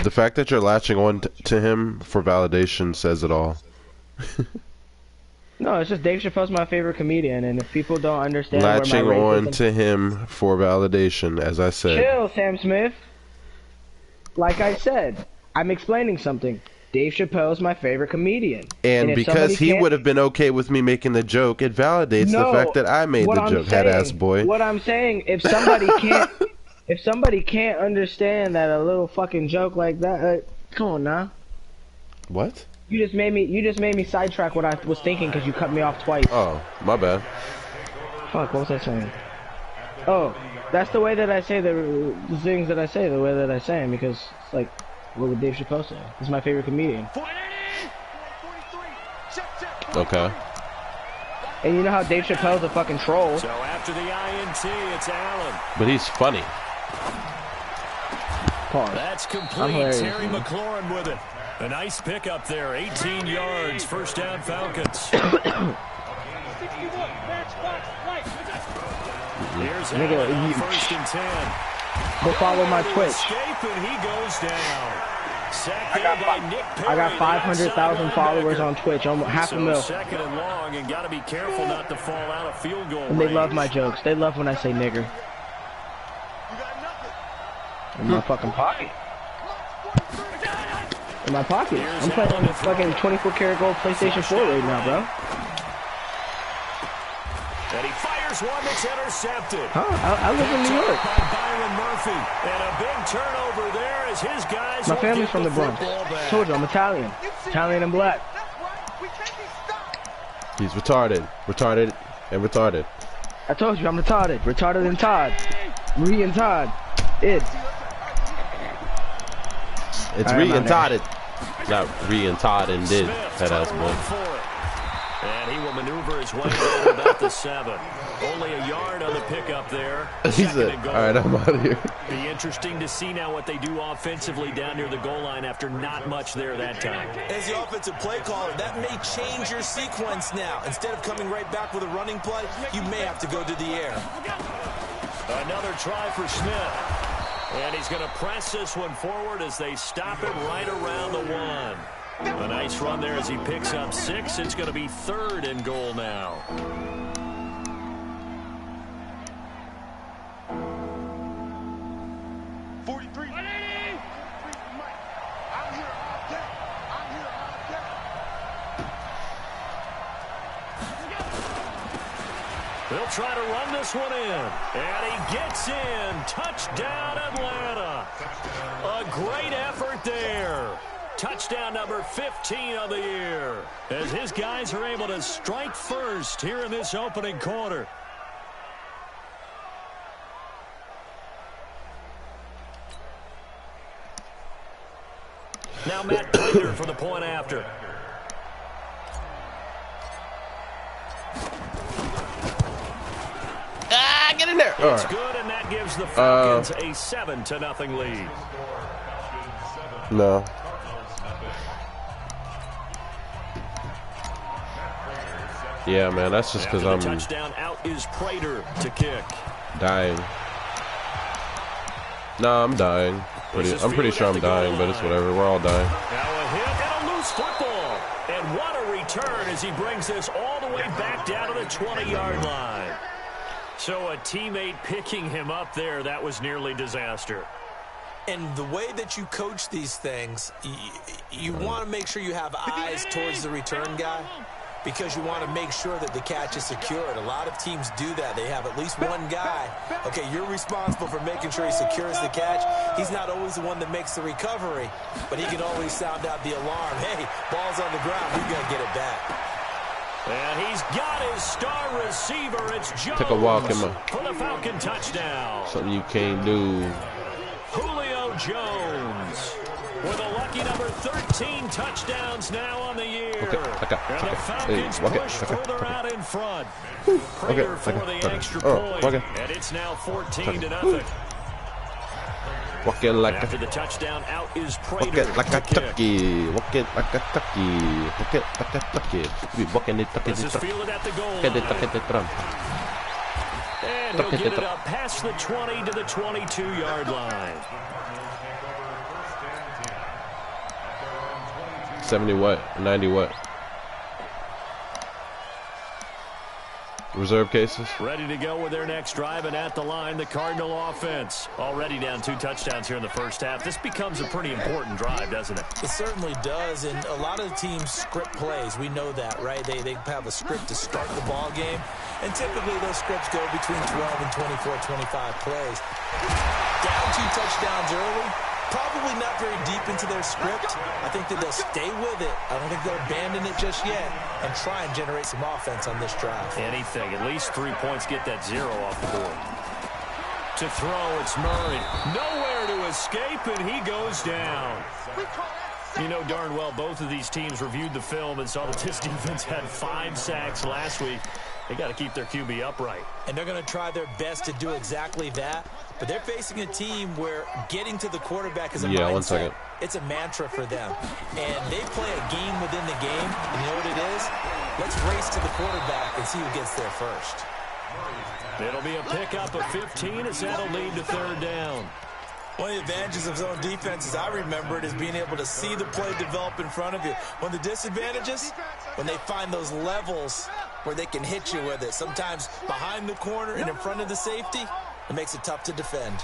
The fact that you're latching on to him for validation says it all. No, it's just Dave Chappelle's my favorite comedian, and if people don't understand Latching where my racism... on to him for validation, as I said. Chill, Sam Smith. Like I said, I'm explaining something. Dave Chappelle's my favorite comedian. And because he would have been okay with me making the joke, it validates the fact that I made the joke, head-ass boy. What I'm saying, if somebody can't understand that a little fucking joke like that, come on now. What? You just made me sidetrack what I was thinking because you cut me off twice. Oh, my bad. Fuck, what was I saying? Oh, that's the way that I say the things that I say, the way that I say them, because it's like, what would Dave Chappelle say? He's my favorite comedian. Okay. And you know how Dave Chappelle's a fucking troll. So after the INT, it's Allen. But he's funny. Pause. That's complete. Terry McLaurin with it. A nice pickup there. 18 yards. First down, Falcons. Here's Allen, first and 10. Go follow my Twitch. Escape and he goes down. Sacked there by Nick Perry. I got 500,000 followers on Twitch, almost half a mil. Second and long, and got to be careful not to fall out of field goal And they love my jokes. They love when I say nigger. In my fucking pocket. In my pocket. I'm playing on the fucking 24-karat gold PlayStation 4 right now, bro. And he fires one that's intercepted. Huh? I live in New York. By Byron Murphy. And a big turnover there as his guys. My family's from the Bronx. Told you, I'm Italian. Italian and black. He's retarded. Retarded and retarded. I told you, I'm retarded. Retarded and Todd. Ree and Todd. It's Ree and Todd. Not Ree and Todd and did. That ass boy. And he will maneuver his way to about the 7. Only a yard on the pickup there. He said, all right, I'm out of here. Be interesting to see now what they do offensively down near the goal line after not much there that time. As the offensive play caller, that may change your sequence now. Instead of coming right back with a running play, you may have to go to the air. Another try for Smith. And he's going to press this one forward as they stop it right around the 1. A nice run there as he picks up 6. It's going to be 3rd and goal now. They'll try to run this one in. And he gets in. Touchdown, Atlanta. A great effort there. Touchdown number 15 of the year. As his guys are able to strike first here in this opening quarter. Now Matt Prater for the point after. Get in there. It's good, and that gives the Falcons a 7-0 lead. No. Yeah, man, that's just because I'm touchdown out is Prater to kick. Dying. No, I'm dying. I'm pretty sure I'm dying, but it's whatever. We're all dying. Now a hit and a loose football. And what a return as he brings this all the way back down to the 20-yard line. So a teammate picking him up there, that was nearly disaster. And the way that you coach these things, you want to make sure you have eyes towards the return guy because you want to make sure that the catch is secured. A lot of teams do that. They have at least one guy. Okay, you're responsible for making sure he secures the catch. He's not always the one that makes the recovery, but he can always sound out the alarm. Hey, ball's on the ground. We got to get it back. And he's got his star receiver. It's Jones. Took a walk in my for the Falcon touchdown. Something you can't do. Julio Jones with a lucky number 13 touchdowns now on the year. And the Falcons push further out in front. Prater for the extra point. And it's now 14-0. Walking like after the touchdown out is Prater. Walking like a turkey. Walking like a turkey. Walking like a turkey. Walking the turkey. This is fielded at the goal line. And he'll get it up past the 20 to the 22-yard line. 70 what? 90 what? Reserve cases. Ready to go with their next drive, and at the line, the Cardinal offense. Already down 2 touchdowns here in the first half. This becomes a pretty important drive, doesn't it? It certainly does, and a lot of the teams script plays. We know that, right? They have a script to start the ball game, and typically those scripts go between 12 and 24, 25 plays. Down 2 touchdowns early. Probably not very deep into their script. I think that they'll stay with it. I don't think they'll abandon it just yet and try and generate some offense on this drive. Anything. At least 3 points, get that 0 off the board. To throw, it's Murray. Nowhere to escape, and he goes down. You know darn well both of these teams reviewed the film and saw that this defense had 5 sacks last week. They got to keep their QB upright. And they're going to try their best to do exactly that. But they're facing a team where getting to the quarterback is a mindset. 1 second. It's a mantra for them. And they play a game within the game. And you know what it is? Let's race to the quarterback and see who gets there first. It'll be a pickup of 15 as that'll lead to 3rd down. One of the advantages of zone defense, as I remember it, is being able to see the play develop in front of you. One of the disadvantages, when they find those levels where they can hit you with it, sometimes behind the corner and in front of the safety, it makes it tough to defend.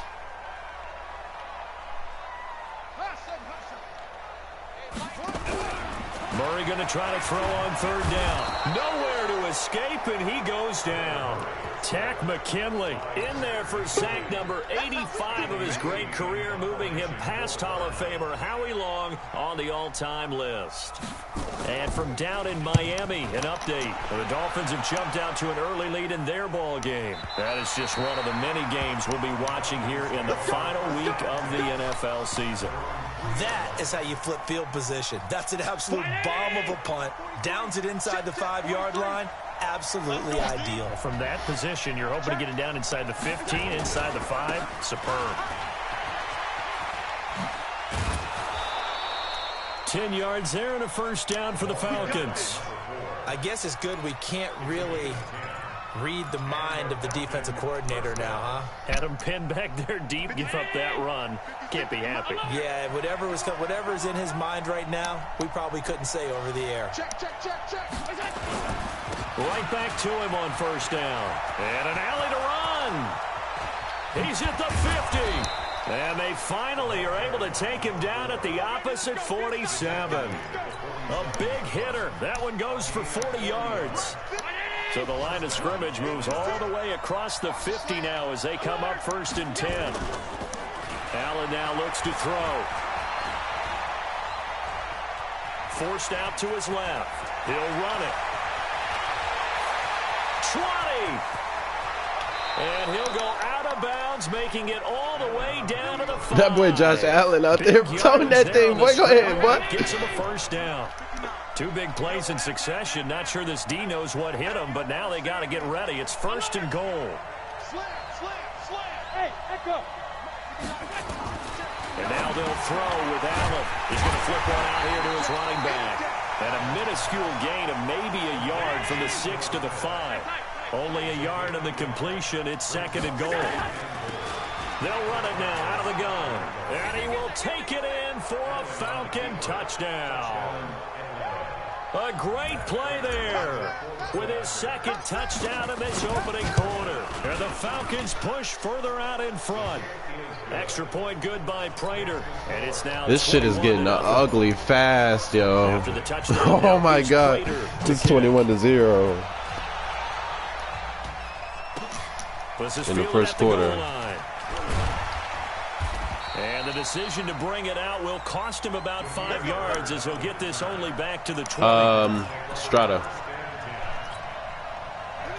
Murray going to try to throw on 3rd down. Nowhere to escape, and he goes down. Tack McKinley in there for sack number 85 of his great career, moving him past Hall of Famer Howie Long on the all-time list. And from down in Miami, an update. The Dolphins have jumped out to an early lead in their ball game. That is just one of the many games we'll be watching here in the final week of the NFL season. That is how you flip field position. That's an absolute bomb of a punt. Downs it inside the 5-yard line. Absolutely ideal. From that position, you're hoping to get it down inside the 15, inside the 5. Superb. 10 yards there and a 1st down for the Falcons. I guess it's good we can't really read the mind of the defensive coordinator now, huh? Had him pinned back there deep, give up that run. Can't be happy. Yeah, whatever is in his mind right now, we probably couldn't say over the air. Check. Right back to him on 1st down. And an alley to run. He's at the 50. And they finally are able to take him down at the opposite 47. A big hitter. That one goes for 40 yards. So the line of scrimmage moves all the way across the 50 now as they come up 1st and 10. Allen now looks to throw. Forced out to his left. He'll run it. 20. And he'll go out of bounds, making it all the way down to the 5. That boy Josh Allen out there throwing that thing. Boy, go ahead, boy. Gets him a 1st down. 2 big plays in succession. Not sure this D knows what hit him, but now they got to get ready. It's 1st and goal. Hey, echo. And now they'll throw with Allen. He's going to flip one out here to his running back. And a minuscule gain of maybe a yard from the 6 to the 5. Only a yard in the completion. It's 2nd and goal. They'll run it now out of the gun. And he will take it in for a Falcon touchdown. A great play there with his 2nd touchdown in this opening quarter. And the Falcons push further out in front. Extra point good by Prater. And it's now this shit is getting ugly fast, yo. Oh my God. It's 21-0. In the 1st quarter. And the decision to bring it out will cost him about 5 yards as he'll get this only back to the 20. Strata.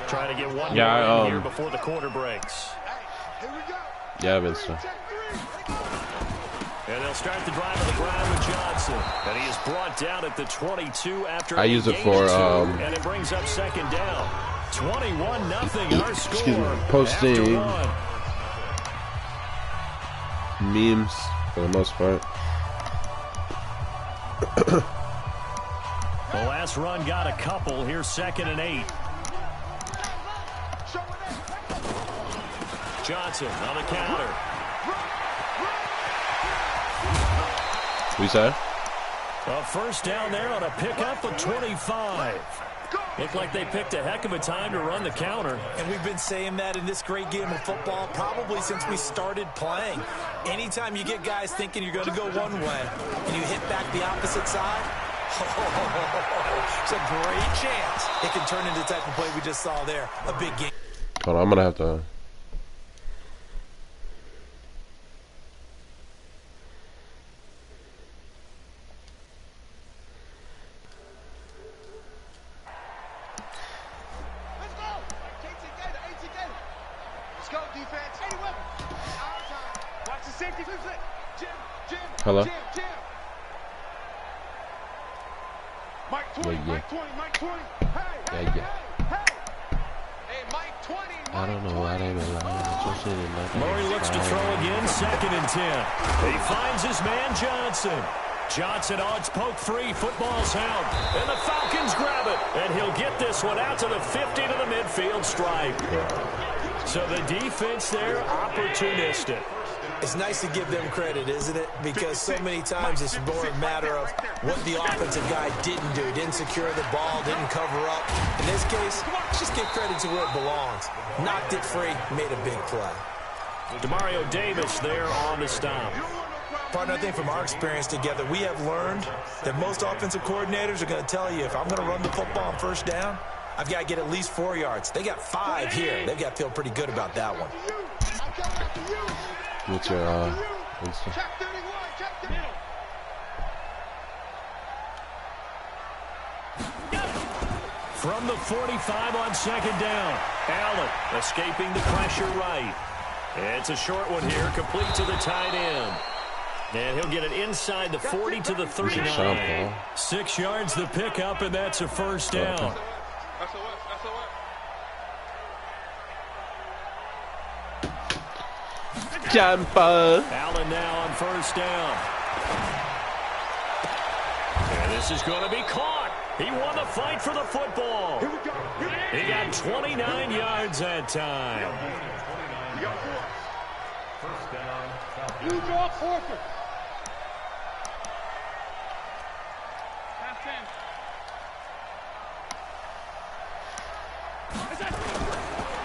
Try to get one more in here before the quarter breaks. Yeah, Vincent. And they'll start the drive on the ground with Johnson. And he is brought down at the 22 after I use it for and it brings up 2nd down. 21-0 our score. Excuse me. Posting memes for the most part. The last run got a couple. Here's 2nd and 8. Johnson on the counter. What you say? A first down there on a pickup of 25. Looked like they picked a heck of a time to run the counter. And we've been saying that in this great game of football probably since we started playing. Anytime you get guys thinking you're going to go one way and you hit back the opposite side, it's a great chance it can turn into the type of play we just saw there. A big game. Hold on, I'm going to have to... Hello? Yeah. I don't know why they been lying. Murray looks to throw again, 2nd and 10. He finds his man Johnson. Johnson odds poke free, football's out, and the Falcons grab it. And he'll get this one out to the 50 to the midfield stripe. So the defense there, opportunistic. It's nice to give them credit, isn't it? Because so many times it's more a matter of what the offensive guy didn't do. Didn't secure the ball, didn't cover up. In this case, just give credit to where it belongs. Knocked it free, made a big play. Demario Davis there on the stop. Partner, I think from our experience together, we have learned that most offensive coordinators are going to tell you, if I'm going to run the football on first down, I've got to get at least 4 yards. They got 5 here. They've got to feel pretty good about that one. What's your Insta? From the 45 on 2nd down. Allen escaping the pressure right. It's a short one here, complete to the tight end. And he'll get it inside the 40 to the 39. 6 yards the pickup, and that's a first down. Jumper. Allen now on first down. And this is going to be caught. He won the fight for the football. He got 29 yards that time.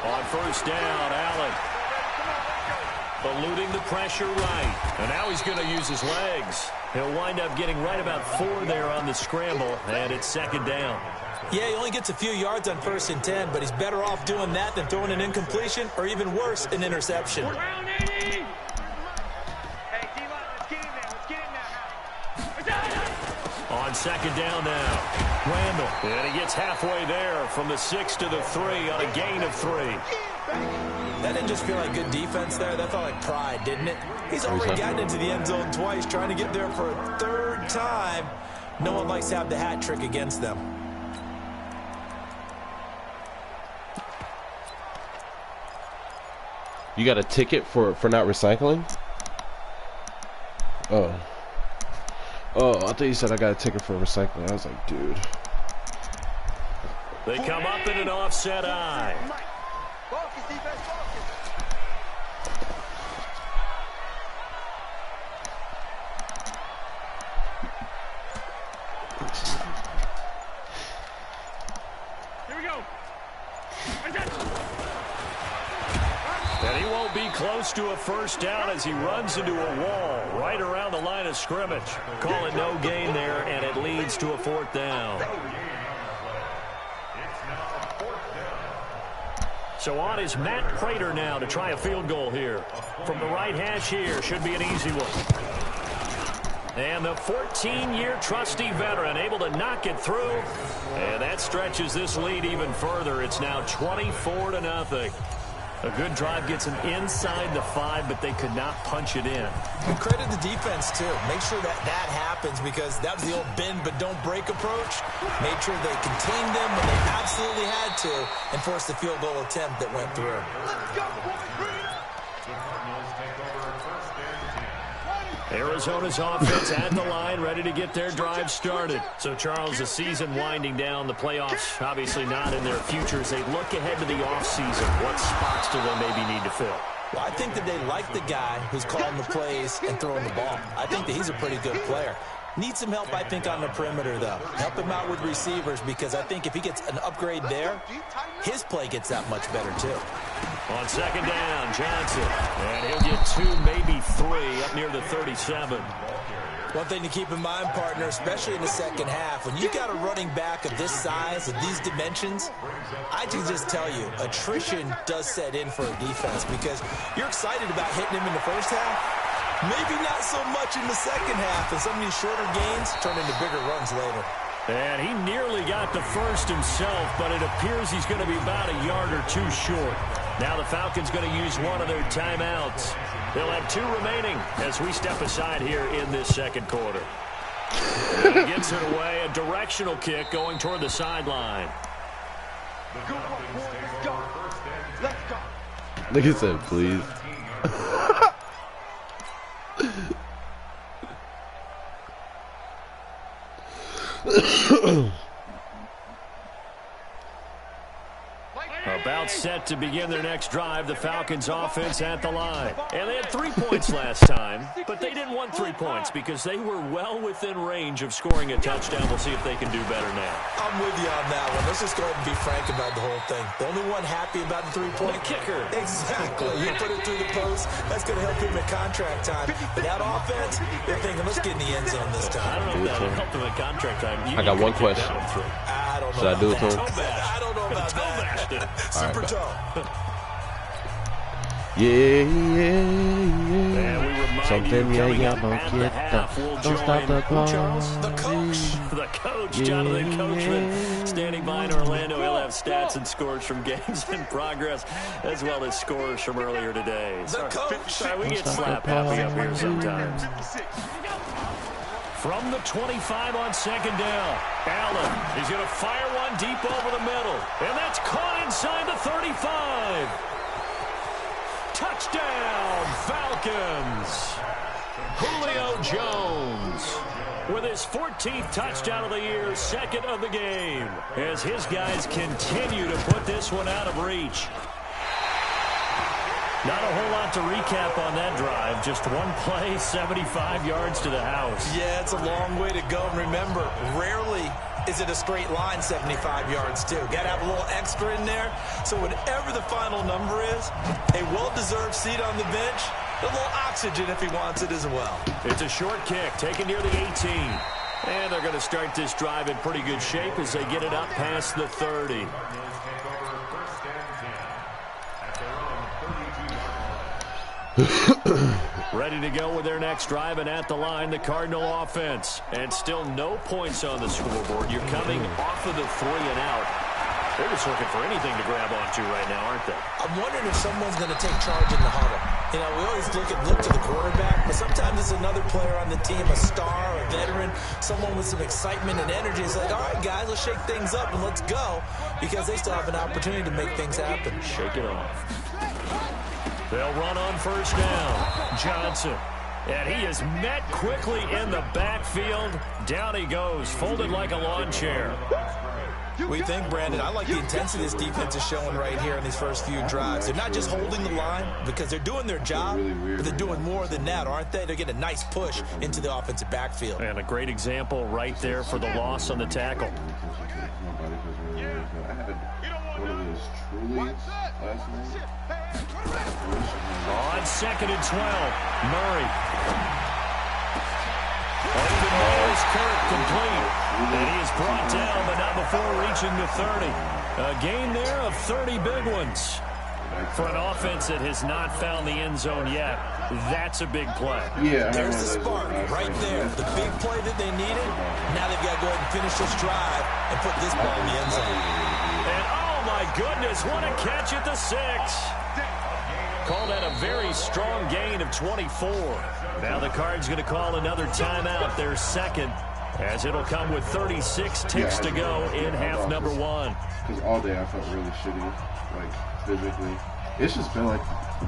On first down, Allen eluding the pressure right. And now he's going to use his legs. He'll wind up getting right about 4 there on the scramble, and it's 2nd down. Yeah, he only gets a few yards on 1st and 10, but he's better off doing that than throwing an incompletion or even worse, an interception. On 2nd down now, Randall. And he gets halfway there from the 6 to the 3 on a gain of 3. That didn't just feel like good defense there. That felt like pride, didn't it? He's already gotten into the end zone twice, trying to get there for a 3rd time. No one likes to have the hat trick against them. You got a ticket for not recycling? Oh, I thought you said I got a ticket for recycling. I was like, dude. They come up in an offset eye. Here we go. And he won't be close to a first down as he runs into a wall right around the line of scrimmage. Call it no gain there, and it leads to a 4th down. So on is Matt Prater now to try a field goal here. From the right hash here, should be an easy one. And the 14-year trusty veteran able to knock it through. And that stretches this lead even further. It's now 24-0. A good drive gets him inside the 5, but they could not punch it in. And credit the defense, too. Make sure that happens, because that was the old bend but don't break approach. Made sure they contained them when they absolutely had to and forced the field goal attempt that went through. Arizona's offense at the line, ready to get their drive started. So, Charles, the season winding down, the playoffs obviously not in their futures. They look ahead to the offseason. What spots do they maybe need to fill? Well, I think that they like the guy who's calling the plays and throwing the ball. I think that he's a pretty good player. Needs some help, I think, on the perimeter, though. Help him out with receivers, because I think if he gets an upgrade there, his play gets that much better, too. On second down, Johnson. And he'll get 2, maybe 3, up near the 37. One thing to keep in mind, partner, especially in the second half, when you got a running back of this size, of these dimensions, I can just tell you, attrition does set in for a defense, because you're excited about hitting him in the first half. Maybe not so much in the second half, and some of these shorter gains turn into bigger runs later. And he nearly got the first himself, but it appears he's going to be about a yard or 2 short. Now the Falcons going to use one of their timeouts. They'll have 2 remaining as we step aside here in this second quarter. And he gets it away, a directional kick going toward the sideline. Like I said, please. About set to begin their next drive, the Falcons offense at the line. And they had 3 points last time, but they didn't want 3 points because they were well within range of scoring a touchdown. We'll see if they can do better now. I'm with you on that one. Let's just go ahead and be frank about the whole thing. The only one happy about the 3-point kicker. Exactly. You put it through the post. That's going to help him at contract time. But that offense, they're thinking, let's get in the end zone this time. I don't know if that'll help him at contract time. I got one question. I don't know. Should I do it to him? I don't know about that. Super toe. Yeah. Something, don't stop the Charles, the coach, Jonathan Coachman, standing by in Orlando. He'll have stats and scores from games in progress, as well as scores from earlier today. Sorry, we get slap happy up here sometimes. From the 25 on second down, Allen is going to fire one deep over the middle, and that's caught inside the 35. Touchdown, Falcons. Julio Jones with his 14th touchdown of the year, 2nd of the game, as his guys continue to put this one out of reach. Not a whole lot to recap on that drive. Just one play, 75 yards to the house. Yeah, it's a long way to go. And remember, rarely is it a straight line 75 yards, too. Got to have a little extra in there. So whatever the final number is, a well-deserved seat on the bench, a little oxygen if he wants it as well. It's a short kick, taken near the 18. And they're going to start this drive in pretty good shape as they get it up past the 30. Ready to go with their next drive, and at the line, the Cardinal offense. And still no points on the scoreboard. You're coming off of the 3 and out. They're just looking for anything to grab onto right now, aren't they? I'm wondering if someone's going to take charge in the huddle. You know, we always look to the quarterback, but sometimes it's another player on the team, a star, a veteran, someone with some excitement and energy. It's like, all right, guys, let's shake things up and let's go, because they still have an opportunity to make things happen. Shake it off. They'll run on first down. Johnson. And he is met quickly in the backfield. Down he goes, folded like a lawn chair. What do you think, Brandon? I like the intensity this defense is showing right here in these first few drives. They're not just holding the line because they're doing their job, but they're doing more than that, aren't they? They're getting a nice push into the offensive backfield. And a great example right there for the loss on the tackle. On 2nd and 12, Murray. Over the nose, Kirk complete. And he is brought down, but not before reaching the 30. A gain there of 30 big ones. For an offense that has not found the end zone yet, that's a big play. Yeah, there's the spark right there. The big play that they needed. Now they've got to go ahead and finish this drive and put this ball in the end zone. And oh my goodness, what a catch at the 6. Called that a very strong gain of 24. Now the Cards going to call another timeout, their 2nd, as it'll come with 36 ticks to go in half number 1. Because all day I felt really shitty, like physically. It's just been like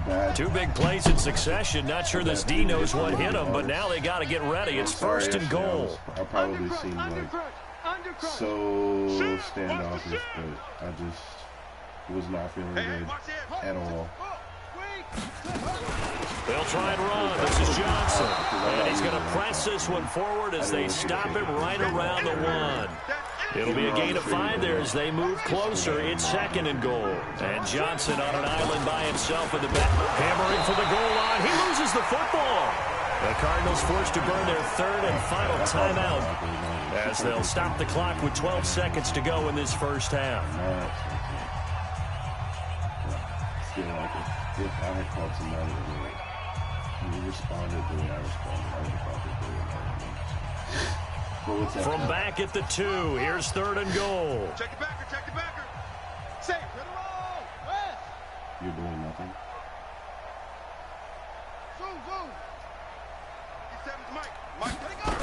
bad. 2 big plays in succession. Not sure this D knows what hit him, but now they got to get ready. It's 1st and goal. I probably seemed like so standoffish, but I just was not feeling good at all. They'll try and run. This is Johnson. And he's going to press this one forward as they stop him right around the 1. It'll be a gain of 5 there as they move closer. It's 2nd and goal. And Johnson on an island by himself in the back. Hammering for the goal line. He loses the football. The Cardinals forced to burn their 3rd and final timeout as they'll stop the clock with 12 seconds to go in this first half. If I had called somebody and he responded the way I responded, I would have thought that they were not. From back at the 2, here's 3rd and goal. Check the backer, check the backer. Safe, hit the roll. West. You're doing nothing. Zoom. He's Mike. Mike, let it go.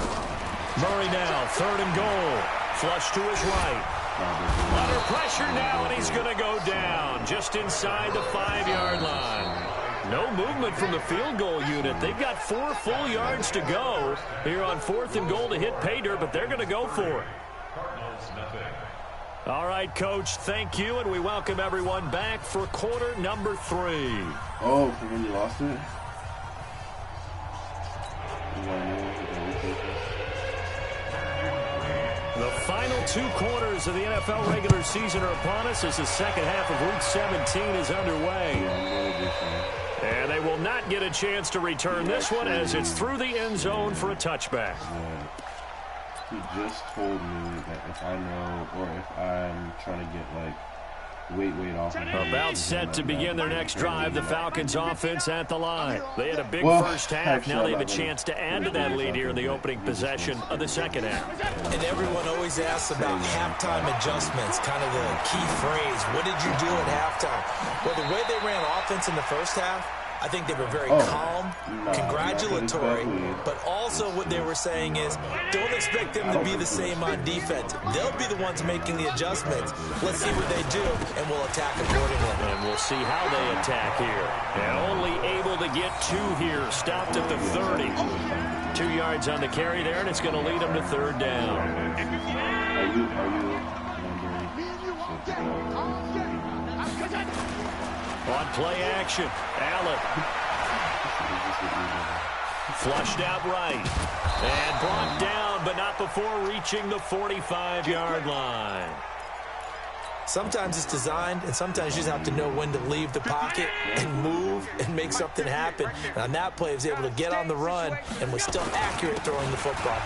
Murray now, 3rd and goal. Flush to his right. Under pressure now, and he's going to go down just inside the 5-yard line. No movement from the field goal unit. They've got 4 full yards to go here on 4th and goal to hit pay dirt, but they're going to go for it. All right, Coach, thank you, and we welcome everyone back for quarter number 3. Oh, for when you lost it? The final 2 quarters of the NFL regular season are upon us as the second half of Week 17 is underway. And they will not get a chance to return this one as it's through the end zone for a touchback. He just told me that if I know or if I'm trying to get, like, weight off. About set to begin their next drive, the Falcons offense at the line. They had a big first half. Now they have a chance to add to that lead here in the opening possession of the second half. And everyone always asks about halftime adjustments, kind of the key phrase. What did you do at halftime? Well, the way they ran offense in the first half, I think they were very calm, congratulatory, but also what they were saying is don't expect them to be the same on defense. They'll be the ones making the adjustments. Let's see what they do, and we'll attack accordingly. And we'll see how they attack here. And only able to get 2 here, stopped at the 30. 2 yards on the carry there, and it's going to lead them to 3rd down. On play action, Allen. Flushed out right. And brought down, but not before reaching the 45-yard line. Sometimes it's designed, and sometimes you just have to know when to leave the pocket and move and make something happen. And on that play, he was able to get on the run and was still accurate throwing the football.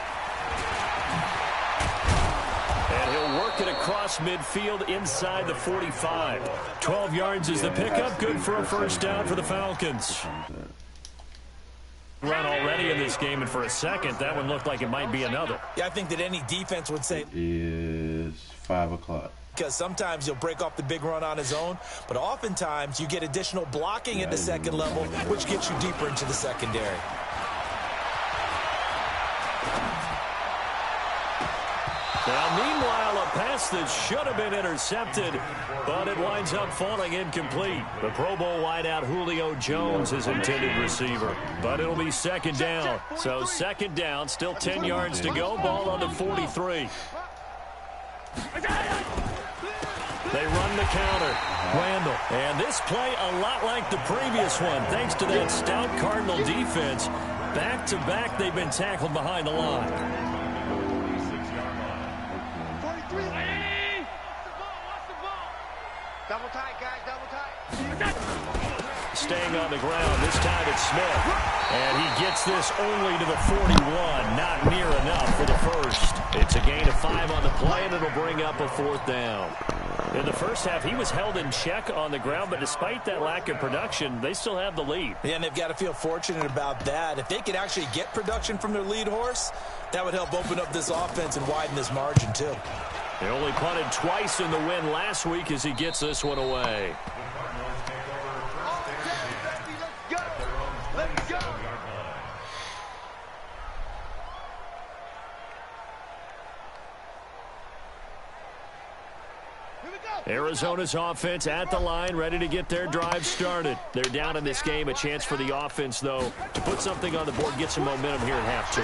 And he'll work it across midfield inside the 45. 12 yards is the pickup. Good for a first down for the Falcons. Run already in this game, and for a second, that one looked like it might be another. Yeah, I think that any defense would say It is 5 o'clock. because sometimes he'll break off the big run on his own, but oftentimes you get additional blocking at the second level, which gets you deeper into the secondary. Now, meanwhile, a pass that should have been intercepted, but it winds up falling incomplete. The Pro Bowl wideout Julio Jones is intended receiver, but it'll be second down. So second down, still 10 yards to go, ball on the 43. They run the counter. Randall. And this play a lot like the previous one, thanks to that stout Cardinal defense. Back-to-back, they've been tackled behind the line. Double tight, guys, double tight. Staying on the ground, this time it's Smith. And he gets this only to the 41, not near enough for the first. It's a gain of 5 on the play, and it'll bring up a 4th down. In the first half, he was held in check on the ground, but despite that lack of production, they still have the lead. Yeah, and they've got to feel fortunate about that. If they could actually get production from their lead horse, that would help open up this offense and widen this margin, too. They only punted twice in the win last week as he gets this one away. Let's go. Here we go. Arizona's offense at the line, ready to get their drive started. They're down in this game. A chance for the offense, though, to put something on the board, get some momentum here at half two.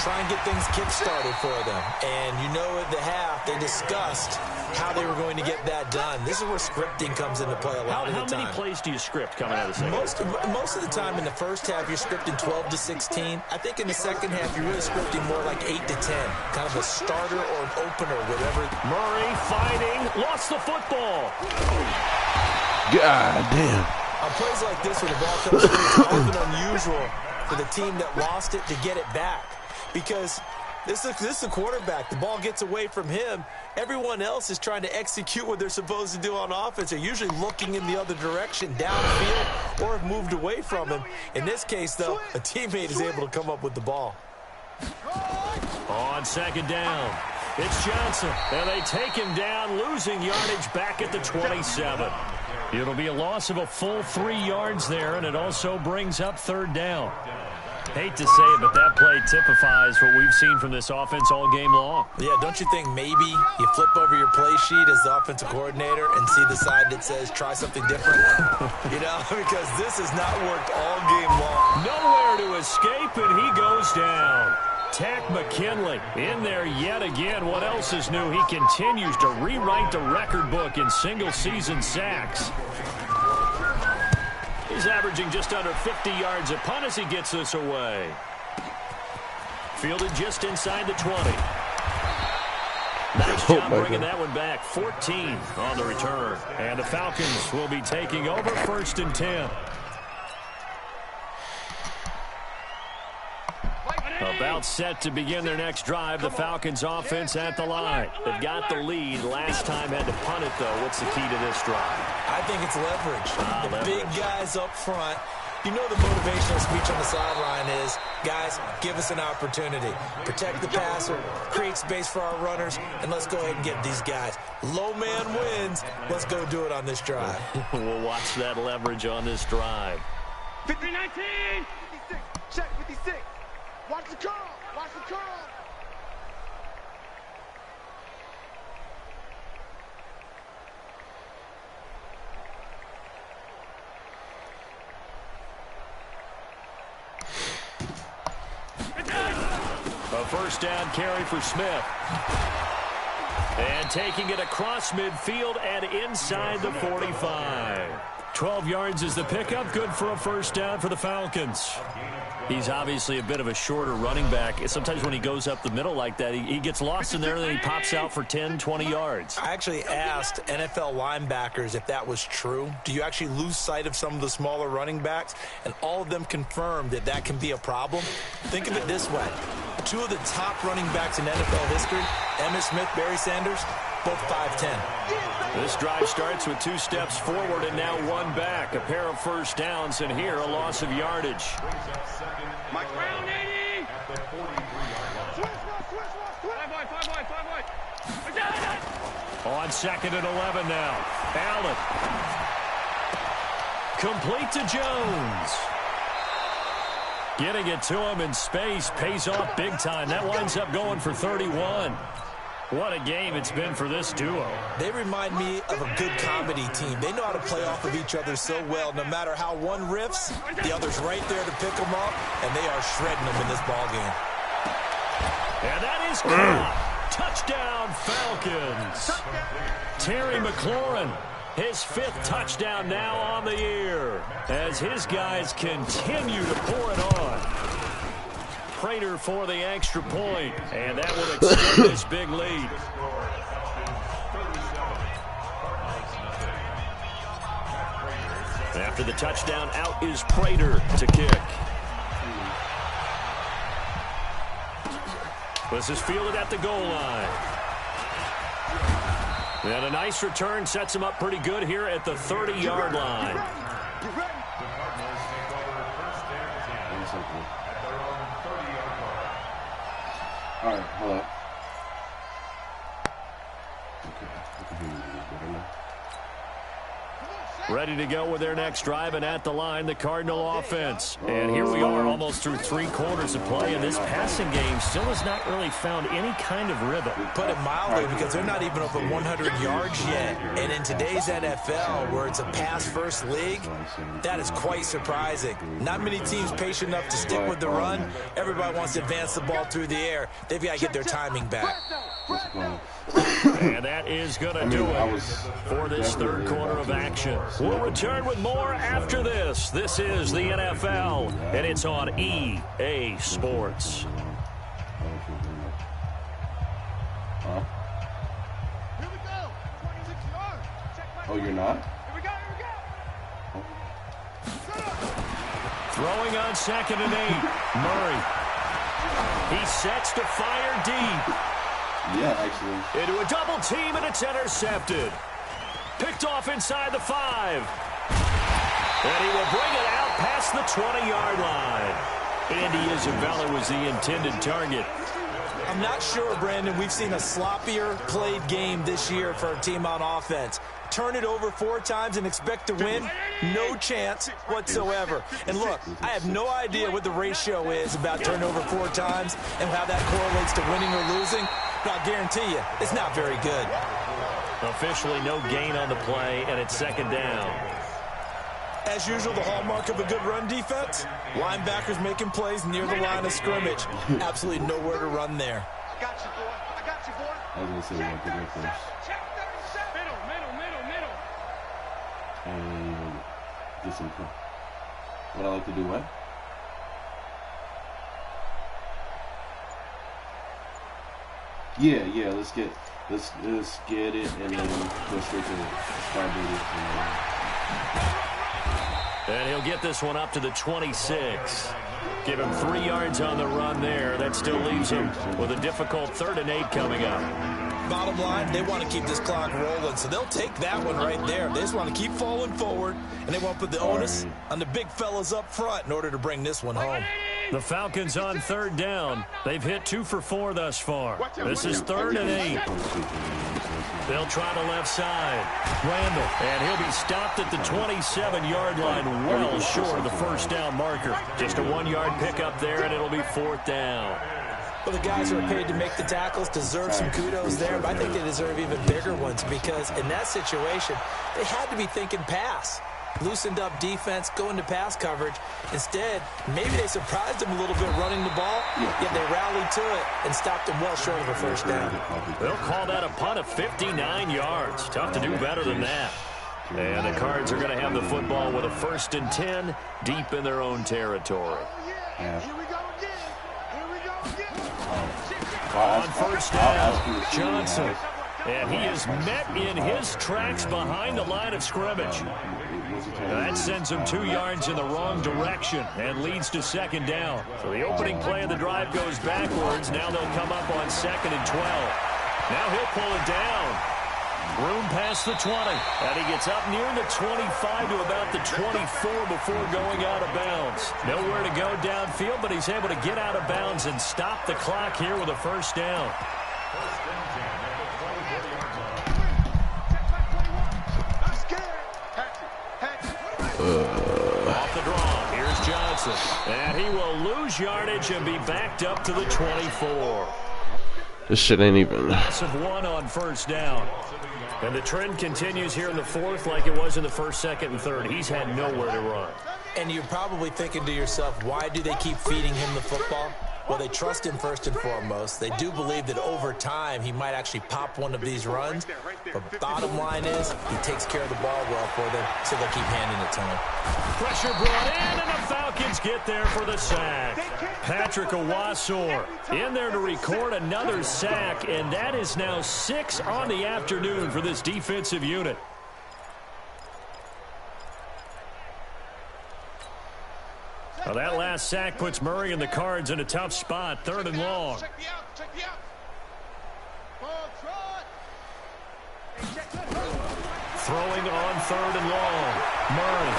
Try and get things kick-started for them. And you know at the half, they discussed how they were going to get that done. This is where scripting comes into play a lot of the time. How many plays do you script coming out of the second? Most of the time in the first half, you're scripting 12 to 16. I think in the second half, you're really scripting more like 8 to 10. Kind of a starter or an opener, whatever. Murray fighting, lost the football. God damn. On plays like this where the ball comes through, it's often unusual for the team that lost it to get it back. Because this is the quarterback. The ball gets away from him. Everyone else is trying to execute what they're supposed to do on offense. They're usually looking in the other direction, downfield, or have moved away from him. In this case, though, a teammate is able to come up with the ball. On second down, it's Johnson. And they take him down, losing yardage back at the 27. It'll be a loss of a full 3 yards there, and it also brings up third down. Hate to say it, but that play typifies what we've seen from this offense all game long. Yeah, don't you think maybe you flip over your play sheet as the offensive coordinator and see the side that says try something different? You know, because this has not worked all game long. Nowhere to escape, and he goes down. Tack McKinley in there yet again. What else is new? He continues to rewrite the record book in single-season sacks. He's averaging just under 50 yards a punt as he gets this away. Fielded just inside the 20. Nice job bringing that one back. 14 on the return. And the Falcons will be taking over 1st and 10. About set to begin their next drive. The Falcons offense at the line. They've got the lead. Last time had to punt it, though. What's the key to this drive? I think it's leverage. The big guys up front. You know the motivational speech on the sideline is, guys, give us an opportunity. Protect the passer, create space for our runners, and let's go ahead and get these guys. Low man wins. Let's go do it on this drive. We'll watch that leverage on this drive. 50-19. 56. Check 56. Watch the curl. Watch the curl. A first down carry for Smith. And taking it across midfield and inside the 45. 12 yards is the pickup. Good for a first down for the Falcons. He's obviously a bit of a shorter running back. Sometimes when he goes up the middle like that, he gets lost in there, and then he pops out for 10, 20 yards. I actually asked NFL linebackers if that was true. Do you actually lose sight of some of the smaller running backs? And all of them confirmed that that can be a problem. Think of it this way. 2 of the top running backs in NFL history, Emmitt Smith, Barry Sanders, both 5'10". This drive starts with 2 steps forward and now 1 back. A pair of first downs, and here a loss of yardage. Mike Brown, 80. On 2nd and 11 now. Allen. Complete to Jones. Getting it to him in space pays off big time. That winds up going for 31. What a game it's been for this duo. They remind me of a good comedy team. They know how to play off of each other so well. No matter how one riffs, the other's right there to pick them up, and they are shredding them in this ballgame. And that is caught. Touchdown, Falcons. Terry McLaurin, his 5th touchdown now on the year, as his guys continue to pour it on. Prater for the extra point, and that will extend this big lead. After the touchdown, out is Prater to kick. This is fielded at the goal line. And a nice return sets him up pretty good here at the 30-yard line. All right, hello. Okay, I can hear you a little better now. Ready to go with their next drive, and at the line, the Cardinal offense. And here we are almost through 3 quarters of play, and this passing game still has not really found any kind of rhythm. Put it mildly, because they're not even over 100 yards yet. And in today's NFL, where it's a pass-first league, that is quite surprising. Not many teams patient enough to stick with the run. Everybody wants to advance the ball through the air. They've got to get their timing back. And that is going to do it for this third quarter of action. We'll return with more after this. This is the NFL, and it's on EA Sports. Oh, you're not? Here we go, here we go. Throwing on 2nd and 8. Murray. He sets to fire deep. Yeah, actually. Into a double team, and it's intercepted. Picked off inside the 5. And he will bring it out past the 20-yard line. Andy Isabella was the intended target. I'm not sure, Brandon, we've seen a sloppier played game this year for a team on offense. Turn it over 4 times and expect to win? No chance whatsoever. And look, I have no idea what the ratio is about turnover 4 times and how that correlates to winning or losing, but I'll guarantee you, it's not very good. Officially no gain on the play, and it's 2nd down. As usual, the hallmark of a good run defense, linebackers making plays near the line of scrimmage. Absolutely nowhere to run there. I got you, boy. I got you, boy. I was going to say we want to go first. Check 37. Middle. And get some. What I like to do, what? Yeah. Let's get it, and then go straight to start building. And he'll get this one up to the 26. Give him 3 yards on the run there. That still leaves him with a difficult 3rd and 8 coming up. Bottom line, they want to keep this clock rolling, so they'll take that one right there. They just want to keep falling forward, and they want to put the onus on the big fellas up front in order to bring this one home. The Falcons on 3rd down. They've hit 2 for 4 thus far. This is 3rd and 8. They'll try the left side. Randall, and he'll be stopped at the 27-yard line, well short of the first down marker. Just a 1-yard pickup there, and it'll be 4th down. Well, the guys who are paid to make the tackles deserve some kudos there, but I think they deserve even bigger ones because in that situation, they had to be thinking pass. Loosened up defense, going to pass coverage. Instead, maybe they surprised them a little bit running the ball, yet they rallied to it and stopped them well short of a first down. They'll call that a punt of 59 yards. Tough to do better than that. And the Cards are going to have the football with a 1st and 10 deep in their own territory. Here we go again. On 1st down, Johnson. And he is met in his tracks behind the line of scrimmage. That sends him 2 yards in the wrong direction and leads to 2nd down. So the opening play of the drive goes backwards. Now they'll come up on 2nd and 12. Now he'll pull it down. Room past the 20. And he gets up near the 25 to about the 24 before going out of bounds. Nowhere to go downfield, but he's able to get out of bounds and stop the clock here with a 1st down. Off the draw, here's Johnson. And he will lose yardage and be backed up to the 24. This shit ain't even. Loss of 1 on 1st down. And the trend continues here in the 4th like it was in the 1st, 2nd, and 3rd. He's had nowhere to run. And you're probably thinking to yourself, why do they keep feeding him the football? Well, they trust him first and foremost. They do believe that over time he might actually pop one of these runs. But bottom line is he takes care of the ball well for them, so they'll keep handing it to him. Pressure brought in, and the Falcons get there for the sack. Patrick Owasor in there to record another sack, and that is now 6 on the afternoon for this defensive unit. Well, that last sack puts Murray and the Cards in a tough spot, 3rd and long. Check me out. Throwing on 3rd and long. Murray.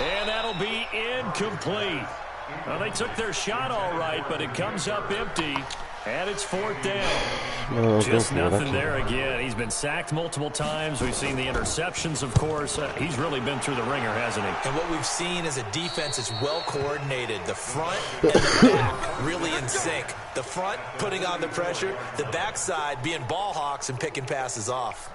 And that'll be incomplete. Well, they took their shot all right, but it comes up empty. And it's 4th down. Just nothing there again. He's been sacked multiple times. We've seen the interceptions, of course. He's really been through the ringer, hasn't he? And what we've seen is a defense that's well coordinated. The front and the back really in sync. The front putting on the pressure. The backside being ball hawks and picking passes off.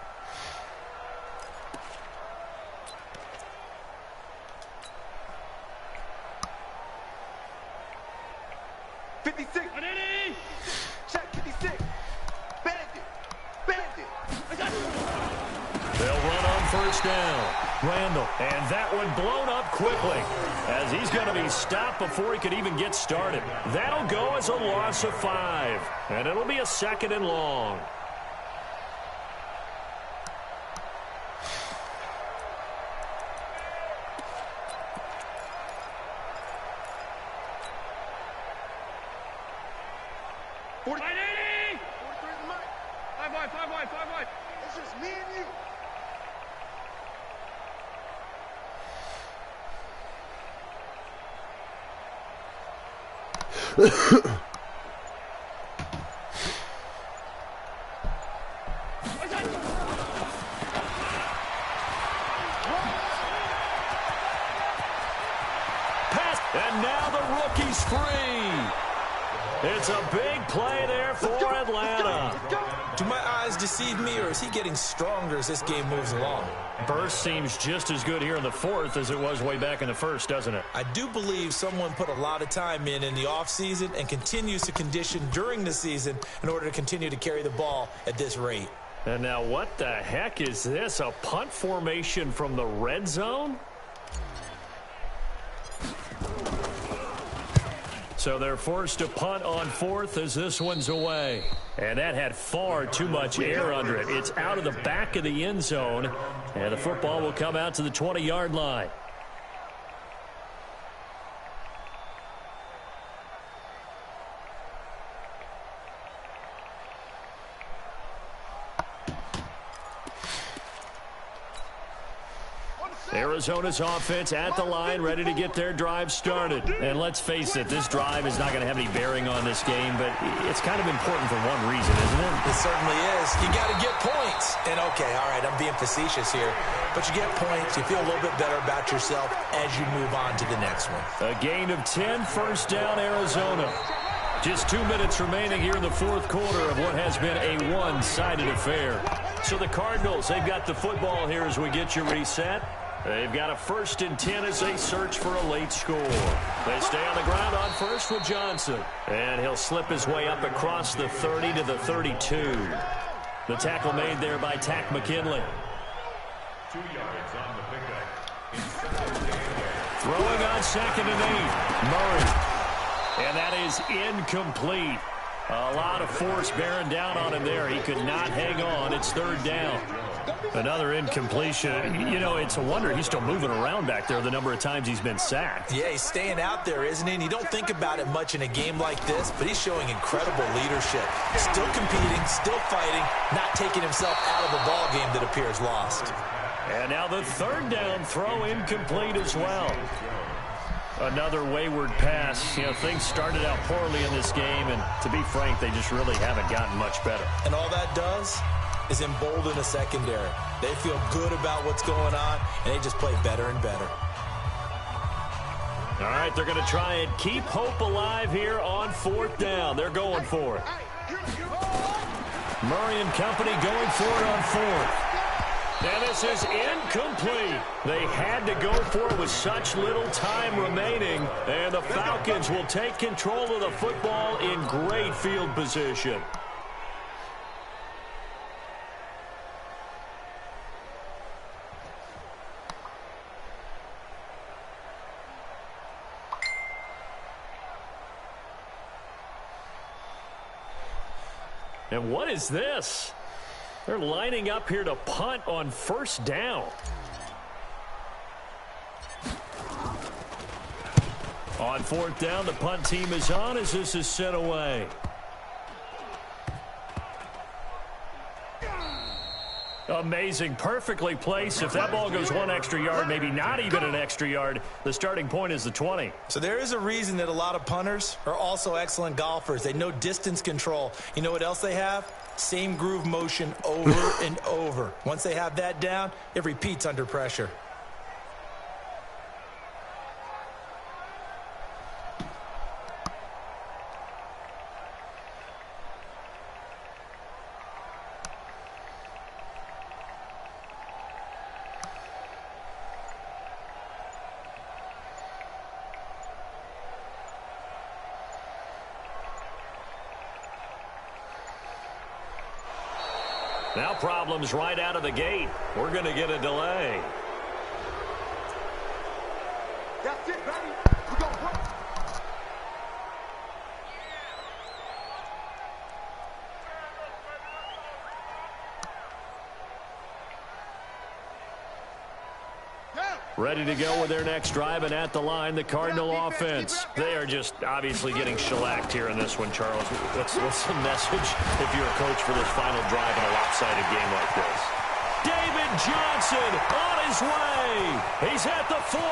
They'll run on 1st down. Randall, and that one blown up quickly as he's going to be stopped before he could even get started. That'll go as a loss of 5, and it'll be a 2nd and long. It's just me and you. Pass, and now the rookie's free. It's a big play there for Atlanta. Do my eyes deceive me, or is he getting stronger as this game moves along? Burst seems just as good here in the 4th as it was way back in the 1st, doesn't it? I do believe someone put a lot of time in the offseason and continues to condition during the season in order to continue to carry the ball at this rate. And now what the heck is this? A punt formation from the red zone? So they're forced to punt on 4th as this one's away. And that had far too much air under it. It's out of the back of the end zone. And the football will come out to the 20-yard line. Arizona's offense at the line, ready to get their drive started. And let's face it, this drive is not going to have any bearing on this game, but it's kind of important for one reason, isn't it? It certainly is. You got to get points. And, okay, all right, I'm being facetious here. But you get points, you feel a little bit better about yourself as you move on to the next one. A gain of 10, 1st down, Arizona. Just 2 minutes remaining here in the 4th quarter of what has been a one-sided affair. So the Cardinals, they've got the football here as we get you reset. They've got a 1st and 10 as they search for a late score. They stay on the ground on 1st with Johnson. And he'll slip his way up across the 30 to the 32. The tackle made there by Tack McKinley. 2 yards on the pickup. Throwing on 2nd and 8. Murray. And that is incomplete. A lot of force bearing down on him there. He could not hang on. It's 3rd down. Another incompletion. You know, it's a wonder he's still moving around back there the number of times he's been sacked. Yeah, he's staying out there, isn't he? And you don't think about it much in a game like this, but he's showing incredible leadership. Still competing, still fighting, not taking himself out of a ball game that appears lost. And now the 3rd down throw incomplete as well. Another wayward pass. You know, things started out poorly in this game, and to be frank, they just really haven't gotten much better. And all that does is embolden the secondary. They feel good about what's going on, and they just play better and better. All right, they're going to try and keep hope alive here on 4th down. They're going for it. Murray and company going for it on 4th. And this is incomplete. They had to go for it with such little time remaining. And the Falcons will take control of the football in great field position. And what is this? They're lining up here to punt on 1st down. On 4th down, the punt team is on as this is sent away. Amazing. Perfectly placed. If that ball goes 1 extra yard, maybe not even an extra yard, the starting point is the 20. So there is a reason that a lot of punters are also excellent golfers. They know distance control. You know what else they have? Same groove motion over and over. Once they have that down, it repeats under pressure. Now problems right out of the gate. We're going to get a delay. That's it, baby. We're going to work. Ready to go with their next drive, and at the line, the Cardinal offense. They are just obviously getting shellacked here in this one, Charles. What's the message if you're a coach for this final drive in a lopsided game like this? David Johnson on his way. He's at the 40,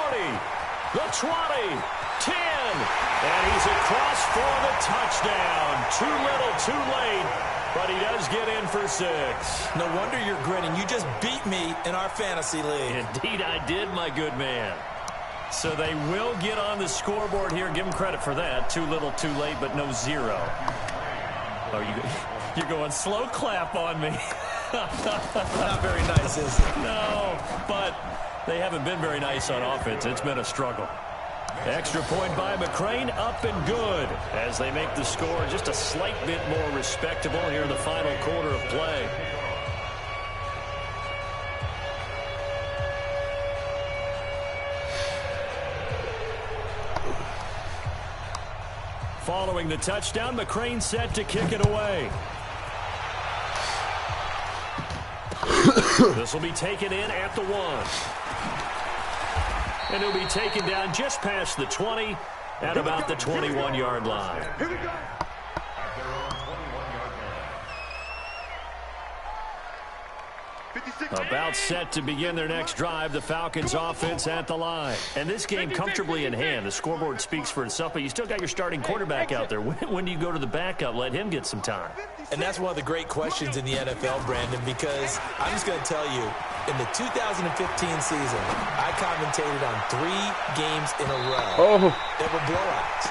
the 20, 10, and he's across for the touchdown. Too little, too late. But he does get in for 6. No wonder you're grinning. You just beat me in our fantasy league. Indeed I did, my good man. So they will get on the scoreboard here. Give them credit for that. Too little, too late, but no 0. Oh, you're going slow clap on me. Not very nice, is it? No, but they haven't been very nice on offense. It's been a struggle. Extra point by McCrane, up and good as they make the score just a slight bit more respectable here in the final quarter of play. Following the touchdown, McCrane set to kick it away. This will be taken in at the 1. And he'll be taken down just past the 20 at about the 21-yard line. Here we go. At their own 21-yard line. 56. About set to begin their next drive, the Falcons offense at the line. And this game comfortably in hand. The scoreboard speaks for itself, but you still got your starting quarterback out there. When do you go to the backup? Let him get some time. And that's one of the great questions in the NFL, Brandon, because I'm just going to tell you, in the 2015 season, I commentated on 3 games in a row that were blowouts.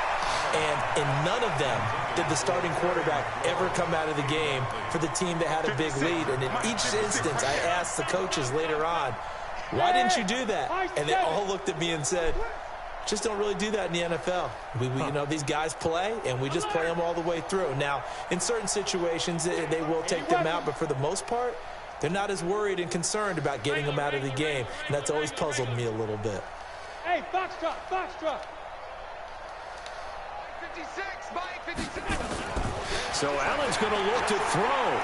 And in none of them did the starting quarterback ever come out of the game for the team that had a big lead. And in each instance, I asked the coaches later on, why didn't you do that? And they all looked at me and said, just don't really do that in the NFL. You know, these guys play, and we just play them all the way through. Now, in certain situations, they will take them out, but for the most part, they're not as worried and concerned about getting them out of the game, and that's always puzzled me a little bit. Hey, Foxtrot, Foxtrot. 56, Mike, 56. So Allen's going to look to throw,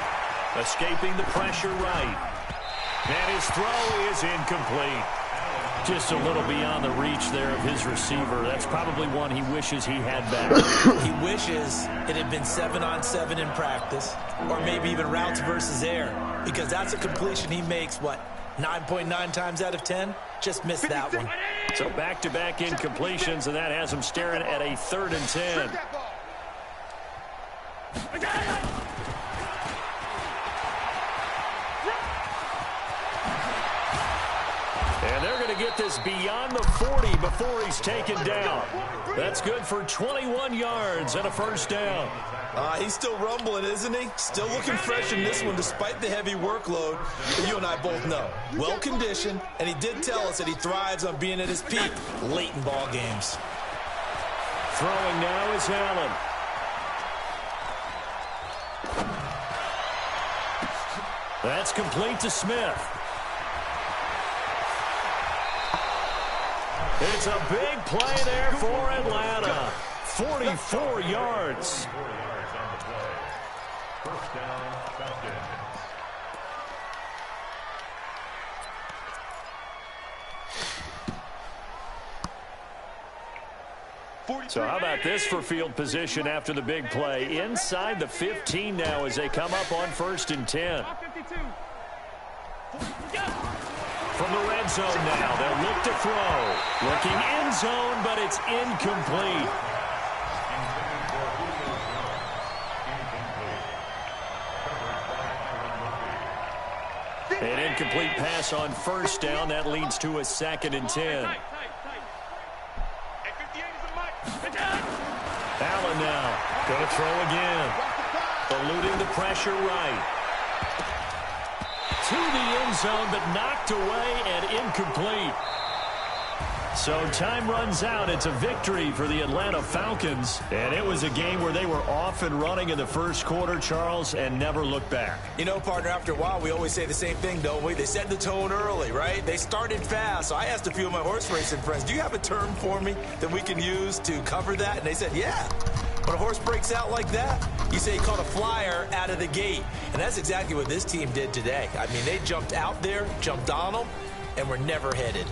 escaping the pressure right. And his throw is incomplete. Just a little beyond the reach there of his receiver. That's probably one he wishes he had back. He wishes it had been 7-on-7 in practice, or maybe even routes versus air, because that's a completion he makes, 9.9 times out of 10? Just missed that one. So back-to-back incompletions, and that has him staring at a 3rd and 10. And they're going to get this beyond the 40 before he's taken down. That's good for 21 yards and a first down. He's still rumbling, isn't he? Still looking fresh in this one despite the heavy workload. But you and I both know. Well-conditioned, and he did tell us that he thrives on being at his peak late in ball games. Throwing now is Allen. That's complete to Smith. It's a big play there for Atlanta. 44 yards. 44 yards on the play. First down, Falcons. So how about this for field position after the big play? Inside the 15 now as they come up on 1st and 10. From the red zone now, they'll look to throw. Looking end zone, but it's incomplete. An incomplete pass on first down. That leads to a 2nd and 10. Allen now going to throw again. Eluding the pressure right. To the end zone, but knocked away and incomplete. So time runs out. It's a victory for the Atlanta Falcons. And it was a game where they were off and running in the first quarter, Charles, and never looked back. You know, partner, after a while, we always say the same thing, don't we? They set the tone early, right? They started fast. So I asked a few of my horse racing friends, do you have a term for me that we can use to cover that? And they said, yeah. When a horse breaks out like that, you say he caught a flyer out of the gate. And that's exactly what this team did today. I mean, they jumped out there, jumped on them, and were never headed.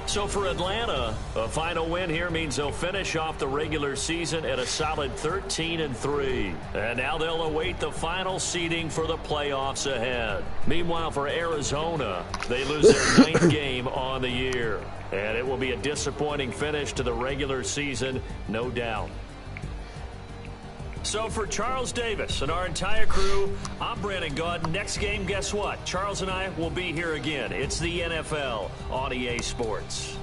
So for Atlanta, a final win here means they'll finish off the regular season at a solid 13-3. And now they'll await the final seeding for the playoffs ahead. Meanwhile, for Arizona, they lose their 9th game on the year. And it will be a disappointing finish to the regular season, no doubt. So for Charles Davis and our entire crew, I'm Brandon Gaudin. Next game, guess what? Charles and I will be here again. It's the NFL on EA Sports.